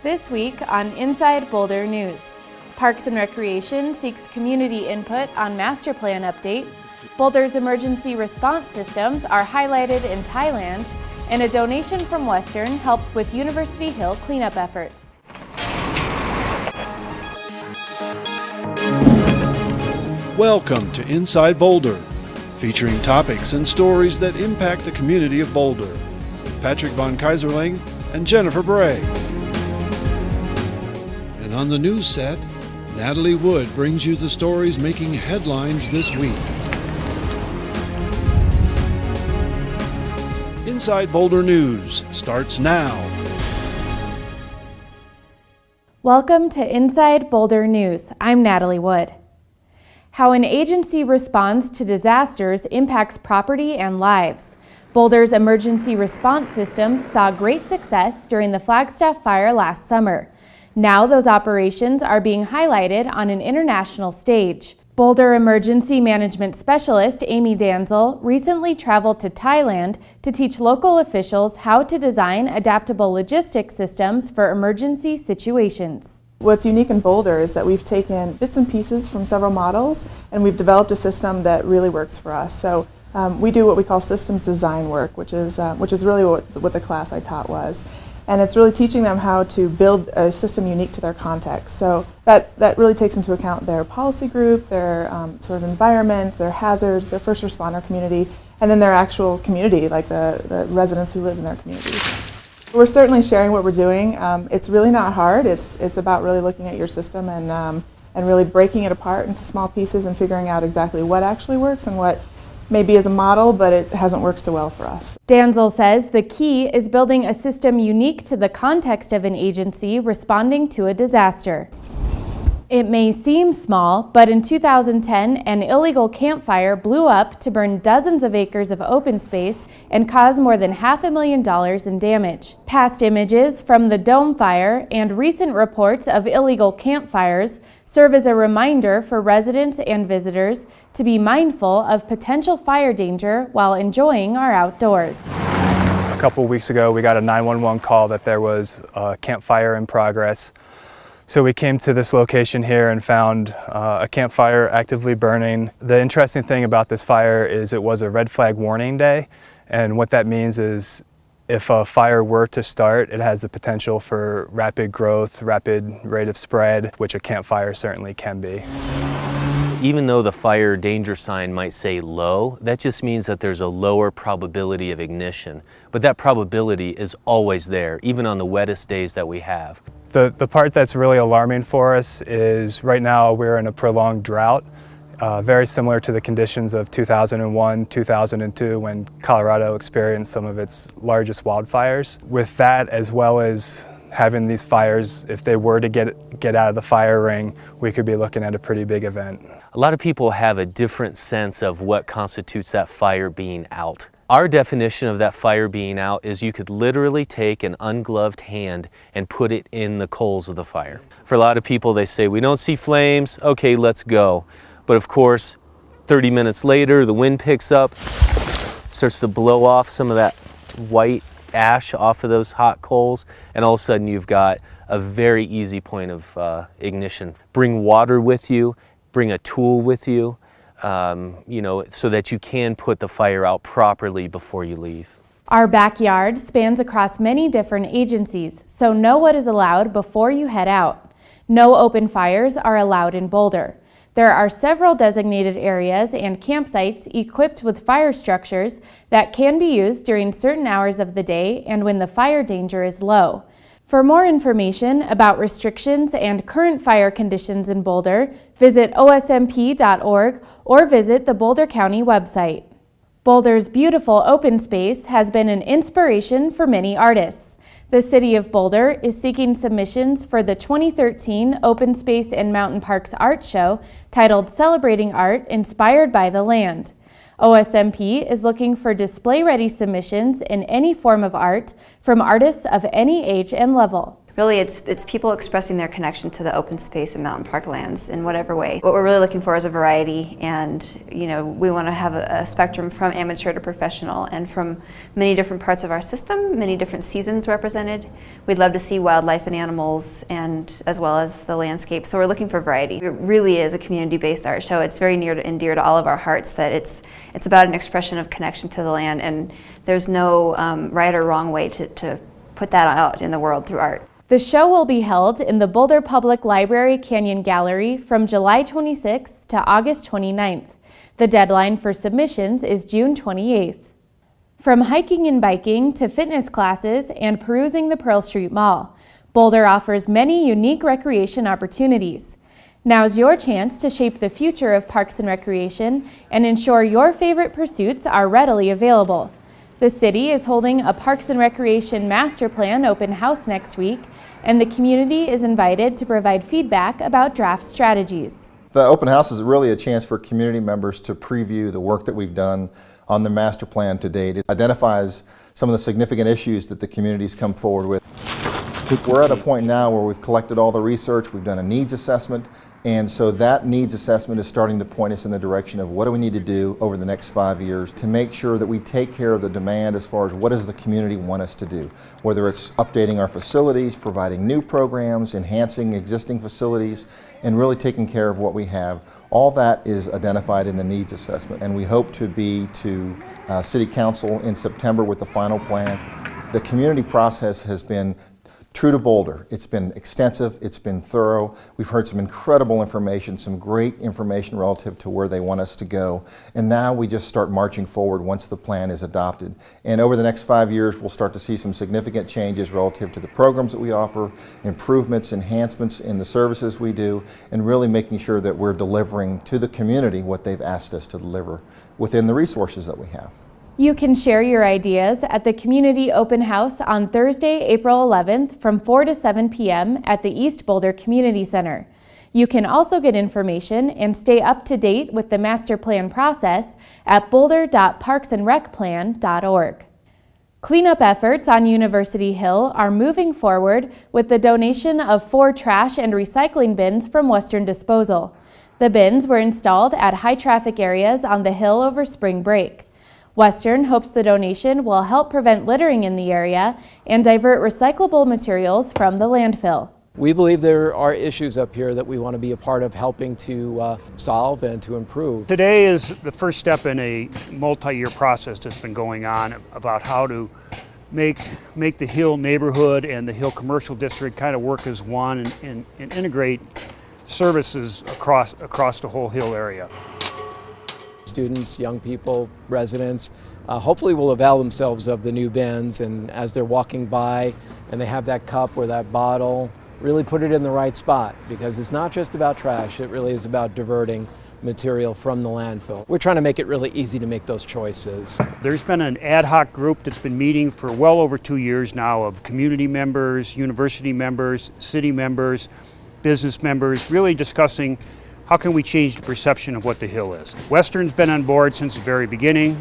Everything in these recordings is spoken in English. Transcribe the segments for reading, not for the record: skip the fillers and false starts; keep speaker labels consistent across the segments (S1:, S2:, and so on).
S1: This week on Inside Boulder News, Parks and Recreation seeks community input on master plan update, Boulder's emergency response systems are highlighted in Thailand, and a donation from Western helps with University Hill cleanup efforts.
S2: Welcome to Inside Boulder, featuring topics and stories that impact the community of Boulder, with Patrick von Kaiserling and Jennifer Bray. And on the news set, Natalie Wood brings you the stories making headlines this week. Inside Boulder News starts now.
S1: Welcome to Inside Boulder News. I'm Natalie Wood. How an agency responds to disasters impacts property and lives. Boulder's emergency response systems saw great success during the Flagstaff fire last summer. Now those operations are being highlighted on an international stage. Boulder Emergency Management Specialist Amy Danzel recently traveled to Thailand to teach local officials how to design adaptable logistics systems for emergency situations.
S3: What's unique in Boulder is that we've taken bits and pieces from several models and we've developed a system that really works for us. So we do what we call systems design work, which is really what the class I taught was. And it's really teaching them how to build a system unique to their context. So that really takes into account their policy group, their sort of environment, their hazards, their first responder community, and then their actual community, like the residents who live in their communities. We're certainly sharing what we're doing. It's really not hard. It's about really looking at your system and really breaking it apart into small pieces and figuring out exactly what actually works and what maybe is a model, but it hasn't worked so well for us.
S1: Danzel says the key is building a system unique to the context of an agency responding to a disaster. It may seem small, but in 2010, an illegal campfire blew up to burn dozens of acres of open space and cause more than $500,000 in damage. Past images from the Dome Fire and recent reports of illegal campfires serve as a reminder for residents and visitors to be mindful of potential fire danger while enjoying our outdoors.
S4: A couple weeks ago, we got a 911 call that there was a campfire in progress. So we came to this location here and found a campfire actively burning. The interesting thing about this fire is it was a red flag warning day, and what that means is if a fire were to start, it has the potential for rapid growth, rapid rate of spread, which a campfire certainly can be.
S5: Even though the fire danger sign might say low, that just means that there's a lower probability of ignition. But that probability is always there, even on the wettest days that we have.
S4: The part that's really alarming for us is right now we're in a prolonged drought, very similar to the conditions of 2001, 2002 when Colorado experienced some of its largest wildfires. With that, as well as having these fires, if they were to get out of the fire ring, we could be looking at a pretty big event.
S5: A lot of people have a different sense of what constitutes that fire being out. Our definition of that fire being out is you could literally take an ungloved hand and put it in the coals of the fire. For a lot of people, they say, we don't see flames, okay, let's go. But of course, 30 minutes later, the wind picks up, starts to blow off some of that white ash off of those hot coals, and all of a sudden you've got a very easy point of ignition. Bring water with you, bring a tool with you, so that you can put the fire out properly before you leave.
S1: Our backyard spans across many different agencies, so know what is allowed before you head out. No open fires are allowed in Boulder. There are several designated areas and campsites equipped with fire structures that can be used during certain hours of the day and when the fire danger is low. For more information about restrictions and current fire conditions in Boulder, visit osmp.org or visit the Boulder County website. Boulder's beautiful open space has been an inspiration for many artists. The City of Boulder is seeking submissions for the 2013 Open Space and Mountain Parks Art Show titled Celebrating Art Inspired by the Land. OSMP is looking for display-ready submissions in any form of art from artists of any age and level.
S6: really it's people expressing their connection to the open space and mountain park lands in whatever way. What we're really looking for is a variety, and we want to have a spectrum from amateur to professional, and from many different parts of our system, many different seasons represented. We'd love to see wildlife and animals, and as well as the landscape. So we're looking for variety. It really is a community-based art show. It's very near and dear to all of our hearts that it's about an expression of connection to the land, and there's no right or wrong way to put that out in the world through art.
S1: The show will be held in the Boulder Public Library Canyon Gallery from July 26th to August 29th. The deadline for submissions is June 28th. From hiking and biking to fitness classes and perusing the Pearl Street Mall, Boulder offers many unique recreation opportunities. Now's your chance to shape the future of parks and recreation and ensure your favorite pursuits are readily available. The city is holding a Parks and Recreation Master Plan open house next week, and the community is invited to provide feedback about draft strategies.
S7: The open house is really a chance for community members to preview the work that we've done on the master plan to date. It identifies some of the significant issues that the community's come forward with. We're at a point now where we've collected all the research, we've done a needs assessment, and so that needs assessment is starting to point us in the direction of what do we need to do over the next 5 years to make sure that we take care of the demand as far as what does the community want us to do, whether it's updating our facilities, providing new programs, enhancing existing facilities, and really taking care of what we have. All that is identified in the needs assessment, and we hope to be to City Council in September with the final plan. The community process has been true to Boulder. It's been extensive, it's been thorough. We've heard some incredible information, some great information relative to where they want us to go. And now we just start marching forward once the plan is adopted. And over the next 5 years, we'll start to see some significant changes relative to the programs that we offer, improvements, enhancements in the services we do, and really making sure that we're delivering to the community what they've asked us to deliver within the resources that we have.
S1: You can share your ideas at the Community Open House on Thursday, April 11th from 4 to 7 p.m. at the East Boulder Community Center. You can also get information and stay up to date with the master plan process at boulder.parksandrecplan.org. Cleanup efforts on University Hill are moving forward with the donation of 4 trash and recycling bins from Western Disposal. The bins were installed at high traffic areas on the hill over spring break. Western hopes the donation will help prevent littering in the area and divert recyclable materials from the landfill.
S8: We believe there are issues up here that we want to be a part of helping to solve and to improve.
S9: Today is the first step in a multi-year process that's been going on about how to make the Hill neighborhood and the Hill Commercial District kind of work as one and integrate services across the whole Hill area.
S8: Students, young people, residents, hopefully will avail themselves of the new bins, and as they're walking by and they have that cup or that bottle, really put it in the right spot, because it's not just about trash, it really is about diverting material from the landfill. We're trying to make it really easy to make those choices.
S9: There's been an ad hoc group that's been meeting for well over 2 years now of community members, university members, city members, business members, really discussing how can we change the perception of what the Hill is. Western's been on board since the very beginning.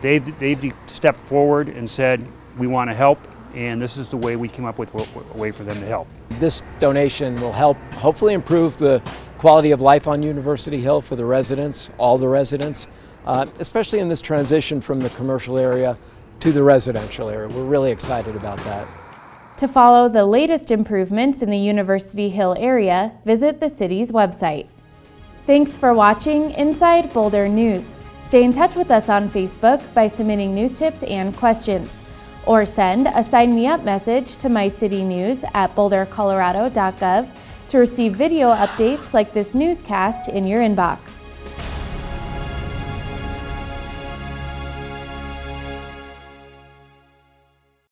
S9: They've stepped forward and said, we want to help, and this is the way we came up with a way for them to help.
S8: This donation will help hopefully improve the quality of life on University Hill for the residents, all the residents, especially in this transition from the commercial area to the residential area. We're really excited about that.
S1: To follow the latest improvements in the University Hill area, visit the city's website. Thanks for watching Inside Boulder News. Stay in touch with us on Facebook by submitting news tips and questions, or send a Sign Me Up message to mycitynews@bouldercolorado.gov to receive video updates like this newscast in your inbox.